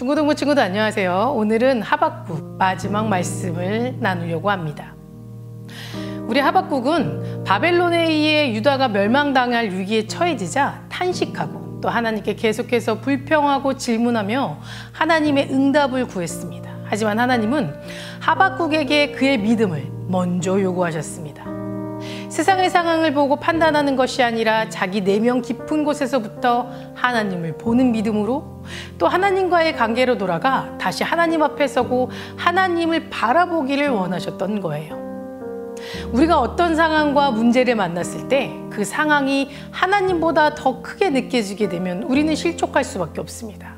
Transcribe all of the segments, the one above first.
중고등부 친구들 안녕하세요. 오늘은 하박국 마지막 말씀을 나누려고 합니다. 우리 하박국은 바벨론에 의해 유다가 멸망당할 위기에 처해지자 탄식하고 또 하나님께 계속해서 불평하고 질문하며 하나님의 응답을 구했습니다. 하지만 하나님은 하박국에게 그의 믿음을 먼저 요구하셨습니다. 세상의 상황을 보고 판단하는 것이 아니라 자기 내면 깊은 곳에서부터 하나님을 보는 믿음으로 또 하나님과의 관계로 돌아가 다시 하나님 앞에 서고 하나님을 바라보기를 원하셨던 거예요. 우리가 어떤 상황과 문제를 만났을 때 그 상황이 하나님보다 더 크게 느껴지게 되면 우리는 실족할 수밖에 없습니다.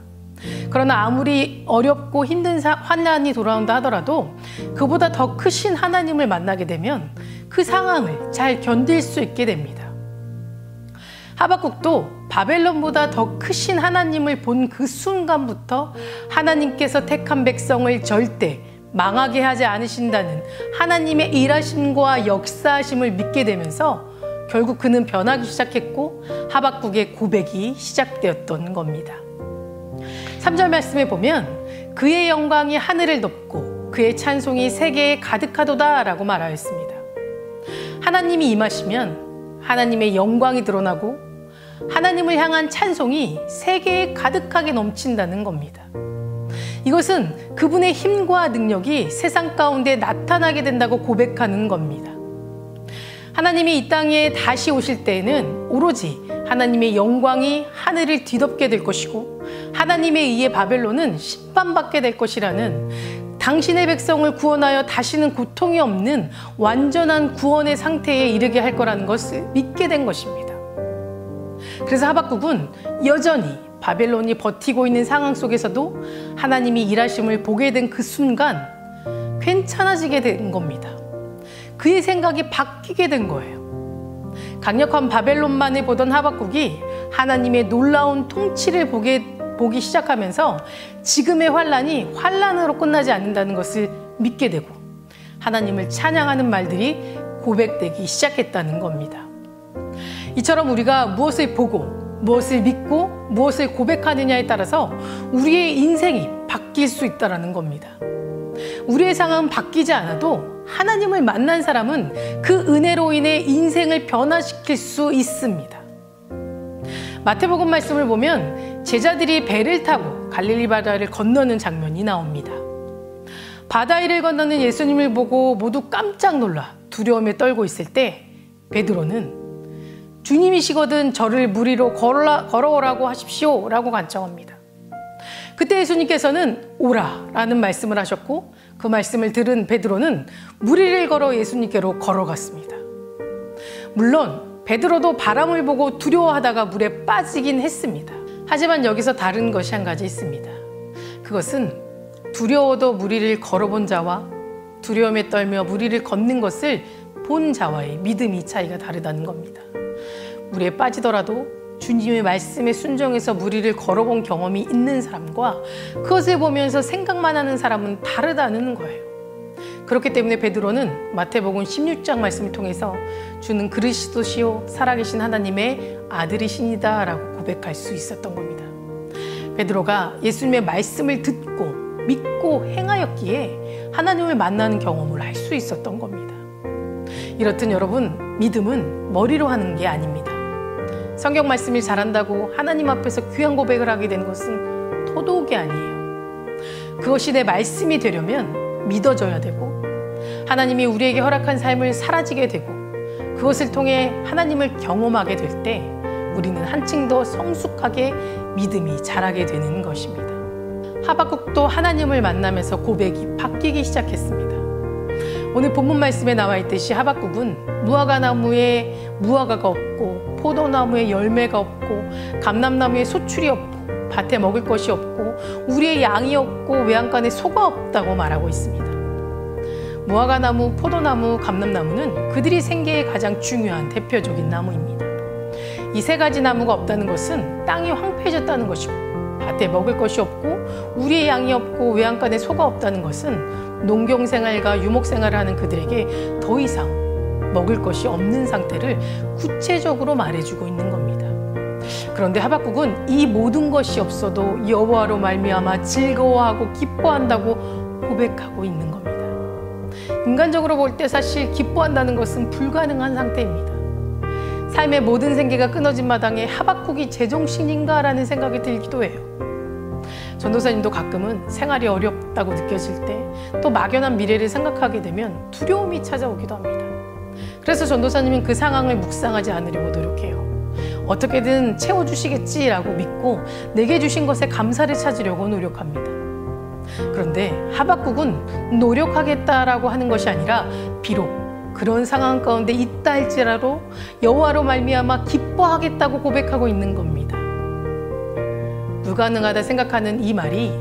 그러나 아무리 어렵고 힘든 환난이 돌아온다 하더라도 그보다 더 크신 하나님을 만나게 되면 그 상황을 잘 견딜 수 있게 됩니다. 하박국도 바벨론보다 더 크신 하나님을 본 그 순간부터 하나님께서 택한 백성을 절대 망하게 하지 않으신다는 하나님의 일하심과 역사하심을 믿게 되면서 결국 그는 변하기 시작했고 하박국의 고백이 시작되었던 겁니다. 3절 말씀에 보면 그의 영광이 하늘을 덮고 그의 찬송이 세계에 가득하도다 라고 말하였습니다. 하나님이 임하시면 하나님의 영광이 드러나고 하나님을 향한 찬송이 세계에 가득하게 넘친다는 겁니다. 이것은 그분의 힘과 능력이 세상 가운데 나타나게 된다고 고백하는 겁니다. 하나님이 이 땅에 다시 오실 때에는 오로지 하나님의 영광이 하늘을 뒤덮게 될 것이고 하나님에 의해 바벨론은 심판받게 될 것이라는 당신의 백성을 구원하여 다시는 고통이 없는 완전한 구원의 상태에 이르게 할 거라는 것을 믿게 된 것입니다. 그래서 하박국은 여전히 바벨론이 버티고 있는 상황 속에서도 하나님이 일하심을 보게 된 그 순간 괜찮아지게 된 겁니다. 그의 생각이 바뀌게 된 거예요. 강력한 바벨론만을 보던 하박국이 하나님의 놀라운 통치를 보기 시작하면서 지금의 환란이 환란으로 끝나지 않는다는 것을 믿게 되고 하나님을 찬양하는 말들이 고백되기 시작했다는 겁니다. 이처럼 우리가 무엇을 보고 무엇을 믿고 무엇을 고백하느냐에 따라서 우리의 인생이 바뀔 수 있다는 겁니다. 우리의 상황은 바뀌지 않아도 하나님을 만난 사람은 그 은혜로 인해 인생을 변화시킬 수 있습니다. 마태복음 말씀을 보면 제자들이 배를 타고 갈릴리 바다를 건너는 장면이 나옵니다. 바다 위를 건너는 예수님을 보고 모두 깜짝 놀라 두려움에 떨고 있을 때 베드로는 주님이시거든 저를 물 위로 걸어오라고 하십시오 라고 간청합니다. 그때 예수님께서는 오라 라는 말씀을 하셨고 그 말씀을 들은 베드로는 물 위를 걸어 예수님께로 걸어갔습니다. 물론 베드로도 바람을 보고 두려워하다가 물에 빠지긴 했습니다. 하지만 여기서 다른 것이 한 가지 있습니다. 그것은 두려워도 물 위를 걸어본 자와 두려움에 떨며 물 위를 걷는 것을 본 자와의 믿음이 차이가 다르다는 겁니다. 물에 빠지더라도 주님의 말씀에 순종해서 물 위를 걸어본 경험이 있는 사람과 그것을 보면서 생각만 하는 사람은 다르다는 거예요. 그렇기 때문에 베드로는 마태복음 16장 말씀을 통해서 주는 그리스도시요 살아계신 하나님의 아들이시니다 라고 고백할 수 있었던 겁니다. 베드로가 예수님의 말씀을 듣고 믿고 행하였기에 하나님을 만나는 경험을 할 수 있었던 겁니다. 이렇듯 여러분, 믿음은 머리로 하는 게 아닙니다. 성경 말씀을 잘한다고 하나님 앞에서 귀한 고백을 하게 된 것은 더더욱이 아니에요. 그것이 내 말씀이 되려면 믿어져야 되고 하나님이 우리에게 허락한 삶을 살아지게 되고 그것을 통해 하나님을 경험하게 될 때 우리는 한층 더 성숙하게 믿음이 자라게 되는 것입니다. 하박국도 하나님을 만나면서 고백이 바뀌기 시작했습니다. 오늘 본문 말씀에 나와 있듯이 하박국은 무화과 나무에 무화과가 없고 포도나무에 열매가 없고 감람나무에 소출이 없고 밭에 먹을 것이 없고 우리의 양이 없고 외양간에 소가 없다고 말하고 있습니다. 무화과 나무, 포도나무, 감람나무는 그들이 생계에 가장 중요한 대표적인 나무입니다. 이 세 가지 나무가 없다는 것은 땅이 황폐해졌다는 것이고 밭에 먹을 것이 없고 우리의 양이 없고 외양간에 소가 없다는 것은 농경생활과 유목생활을 하는 그들에게 더 이상 먹을 것이 없는 상태를 구체적으로 말해주고 있는 겁니다. 그런데 하박국은 이 모든 것이 없어도 여호와로 말미암아 즐거워하고 기뻐한다고 고백하고 있는 겁니다. 인간적으로 볼 때 사실 기뻐한다는 것은 불가능한 상태입니다. 삶의 모든 생계가 끊어진 마당에 하박국이 제정신인가라는 생각이 들기도 해요. 전도사님도 가끔은 생활이 어렵다고 느껴질 때 또 막연한 미래를 생각하게 되면 두려움이 찾아오기도 합니다. 그래서 전도사님은 그 상황을 묵상하지 않으려고 노력해요. 어떻게든 채워주시겠지라고 믿고 내게 주신 것에 감사를 찾으려고 노력합니다. 그런데 하박국은 노력하겠다라고 하는 것이 아니라 비록 그런 상황 가운데 있다 할지라도 여호와로 말미암아 기뻐하겠다고 고백하고 있는 겁니다. 불가능하다 생각하는 이 말이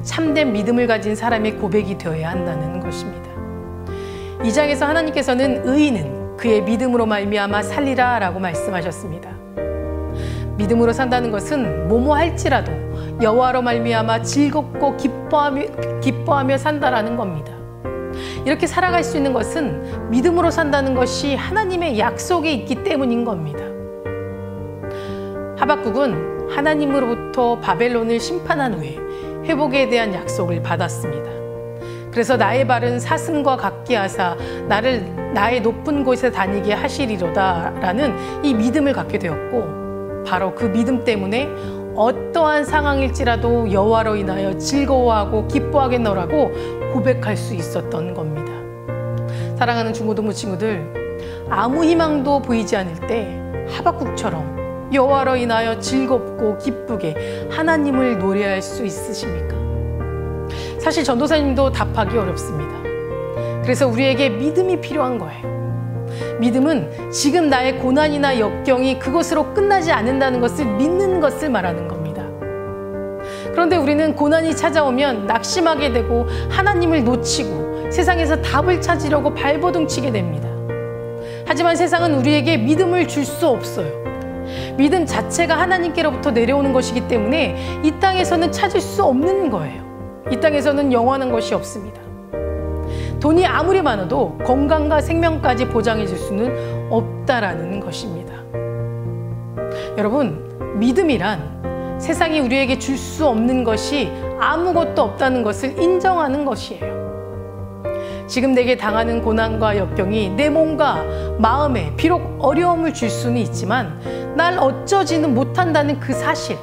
참된 믿음을 가진 사람의 고백이 되어야 한다는 것입니다. 이 장에서 하나님께서는 의인은 그의 믿음으로 말미암아 살리라 라고 말씀하셨습니다. 믿음으로 산다는 것은 뭐뭐 할지라도 여호와로 말미암아 즐겁고 기뻐하며 산다라는 겁니다. 이렇게 살아갈 수 있는 것은 믿음으로 산다는 것이 하나님의 약속에 있기 때문인 겁니다. 하박국은 하나님으로부터 바벨론을 심판한 후에 회복에 대한 약속을 받았습니다. 그래서 나의 발은 사슴과 같게 하사 나를 나의 높은 곳에 다니게 하시리로다 라는 이 믿음을 갖게 되었고, 바로 그 믿음 때문에 어떠한 상황일지라도 여호와로 인하여 즐거워하고 기뻐하겠노라고 고백할 수 있었던 겁니다. 사랑하는 중고등부 친구들, 아무 희망도 보이지 않을 때 하박국처럼 여호와로 인하여 즐겁고 기쁘게 하나님을 노래할 수 있으십니까? 사실 전도사님도 답하기 어렵습니다. 그래서 우리에게 믿음이 필요한 거예요. 믿음은 지금 나의 고난이나 역경이 그것으로 끝나지 않는다는 것을 믿는 것을 말하는 겁니다. 그런데 우리는 고난이 찾아오면 낙심하게 되고 하나님을 놓치고 세상에서 답을 찾으려고 발버둥치게 됩니다. 하지만 세상은 우리에게 믿음을 줄 수 없어요. 믿음 자체가 하나님께로부터 내려오는 것이기 때문에 이 땅에서는 찾을 수 없는 거예요. 이 땅에서는 영원한 것이 없습니다. 돈이 아무리 많아도 건강과 생명까지 보장해 줄 수는 없다라는 것입니다. 여러분, 믿음이란 세상이 우리에게 줄 수 없는 것이 아무것도 없다는 것을 인정하는 것이에요. 지금 내게 당하는 고난과 역경이 내 몸과 마음에 비록 어려움을 줄 수는 있지만 날 어쩌지는 못한다는 그 사실,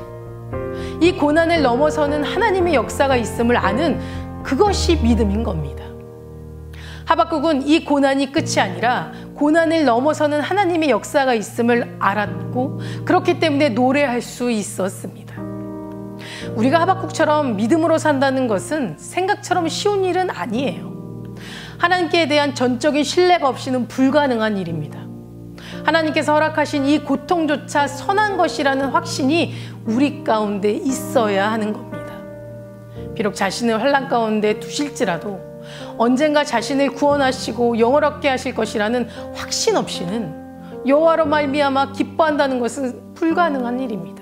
이 고난을 넘어서는 하나님의 역사가 있음을 아는 그것이 믿음인 겁니다. 하박국은 이 고난이 끝이 아니라 고난을 넘어서는 하나님의 역사가 있음을 알았고, 그렇기 때문에 노래할 수 있었습니다. 우리가 하박국처럼 믿음으로 산다는 것은 생각처럼 쉬운 일은 아니에요. 하나님께 대한 전적인 신뢰가 없이는 불가능한 일입니다. 하나님께서 허락하신 이 고통조차 선한 것이라는 확신이 우리 가운데 있어야 하는 겁니다. 비록 자신을 환난 가운데 두실지라도 언젠가 자신을 구원하시고 영원롭게 하실 것이라는 확신 없이는 여호와로 말미암아 기뻐한다는 것은 불가능한 일입니다.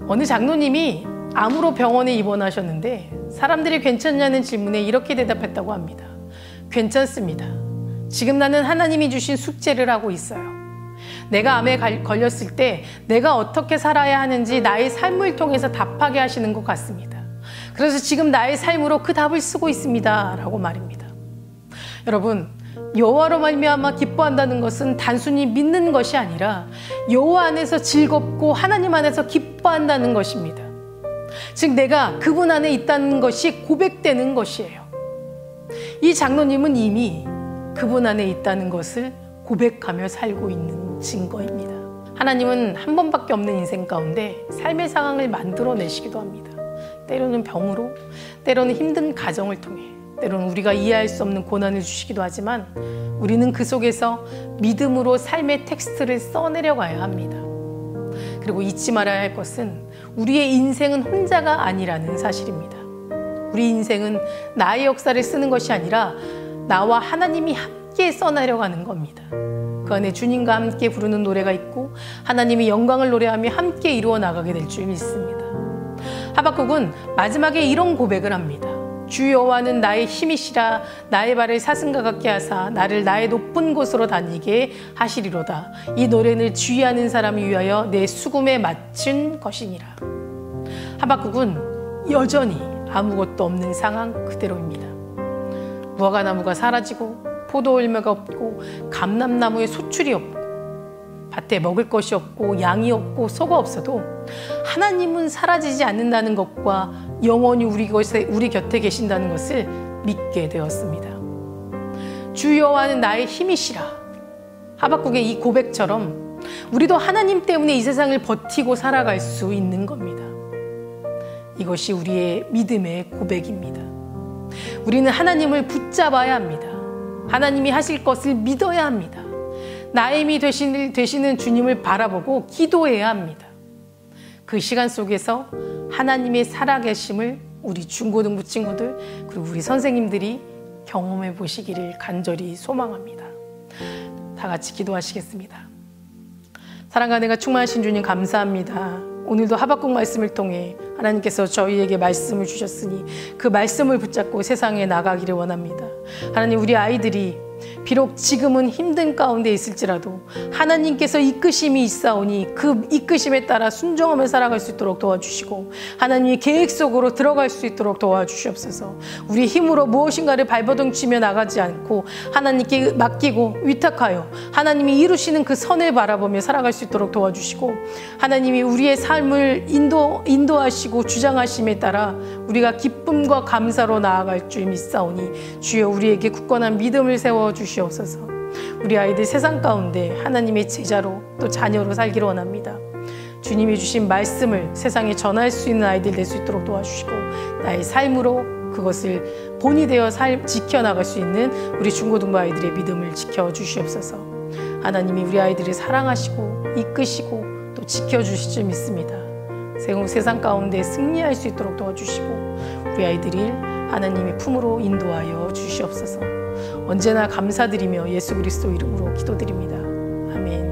어느 장로님이 암으로 병원에 입원하셨는데 사람들이 괜찮냐는 질문에 이렇게 대답했다고 합니다. 괜찮습니다. 지금 나는 하나님이 주신 숙제를 하고 있어요. 내가 암에 걸렸을 때 내가 어떻게 살아야 하는지 나의 삶을 통해서 답하게 하시는 것 같습니다. 그래서 지금 나의 삶으로 그 답을 쓰고 있습니다 라고 말입니다. 여러분, 여호와로 말미암아 기뻐한다는 것은 단순히 믿는 것이 아니라 여호와 안에서 즐겁고 하나님 안에서 기뻐한다는 것입니다. 즉 내가 그분 안에 있다는 것이 고백되는 것이에요. 이 장로님은 이미 그분 안에 있다는 것을 고백하며 살고 있는 증거입니다. 하나님은 한 번밖에 없는 인생 가운데 삶의 상황을 만들어내시기도 합니다. 때로는 병으로, 때로는 힘든 가정을 통해, 때로는 우리가 이해할 수 없는 고난을 주시기도 하지만 우리는 그 속에서 믿음으로 삶의 텍스트를 써내려가야 합니다. 그리고 잊지 말아야 할 것은 우리의 인생은 혼자가 아니라는 사실입니다. 우리 인생은 나의 역사를 쓰는 것이 아니라 나와 하나님이 함께 써내려가는 겁니다. 그 안에 주님과 함께 부르는 노래가 있고 하나님의 영광을 노래하며 함께 이루어 나가게 될 줄 믿습니다. 하박국은 마지막에 이런 고백을 합니다. 주 여호와는 나의 힘이시라. 나의 발을 사슴과 같게 하사 나를 나의 높은 곳으로 다니게 하시리로다. 이 노래를 주의하는 사람을 위하여 내 수금에 맞춘 것이니라. 하박국은 여전히 아무것도 없는 상황 그대로입니다. 무화과나무가 사라지고 포도열매가 없고 감람나무에 소출이 없고 밭에 먹을 것이 없고 양이 없고 소가 없어도 하나님은 사라지지 않는다는 것과 영원히 우리 곁에 계신다는 것을 믿게 되었습니다. 주 여호와는 나의 힘이시라. 하박국의 이 고백처럼 우리도 하나님 때문에 이 세상을 버티고 살아갈 수 있는 겁니다. 이것이 우리의 믿음의 고백입니다. 우리는 하나님을 붙잡아야 합니다. 하나님이 하실 것을 믿어야 합니다. 나의 힘이 되시는 주님을 바라보고 기도해야 합니다. 그 시간 속에서 하나님의 살아계심을 우리 중고등부 친구들 그리고 우리 선생님들이 경험해 보시기를 간절히 소망합니다. 다 같이 기도하시겠습니다. 사랑과 은혜가 충만하신 주님 감사합니다. 오늘도 하박국 말씀을 통해 하나님께서 저희에게 말씀을 주셨으니 그 말씀을 붙잡고 세상에 나가기를 원합니다. 하나님, 우리 아이들이 비록 지금은 힘든 가운데 있을지라도 하나님께서 이끄심이 있사오니 그 이끄심에 따라 순종하며 살아갈 수 있도록 도와주시고 하나님의 계획 속으로 들어갈 수 있도록 도와주시옵소서. 우리 힘으로 무엇인가를 발버둥치며 나가지 않고 하나님께 맡기고 위탁하여 하나님이 이루시는 그 선을 바라보며 살아갈 수 있도록 도와주시고 하나님이 우리의 삶을 인도하시고 주장하심에 따라 우리가 기쁨과 감사로 나아갈 줄 믿사오니 주여 우리에게 굳건한 믿음을 세워 주시옵소서. 우리 아이들 세상 가운데 하나님의 제자로 또 자녀로 살기를 원합니다. 주님이 주신 말씀을 세상에 전할 수 있는 아이들 될 수 있도록 도와주시고 나의 삶으로 그것을 본이 되어 지켜나갈 수 있는 우리 중고등부 아이들의 믿음을 지켜주시옵소서. 하나님이 우리 아이들을 사랑하시고 이끄시고 또 지켜주실 줄 믿습니다. 세상 가운데 승리할 수 있도록 도와주시고 우리 아이들이 하나님의 품으로 인도하여 주시옵소서. 언제나 감사드리며 예수 그리스도 이름으로 기도드립니다. 아멘.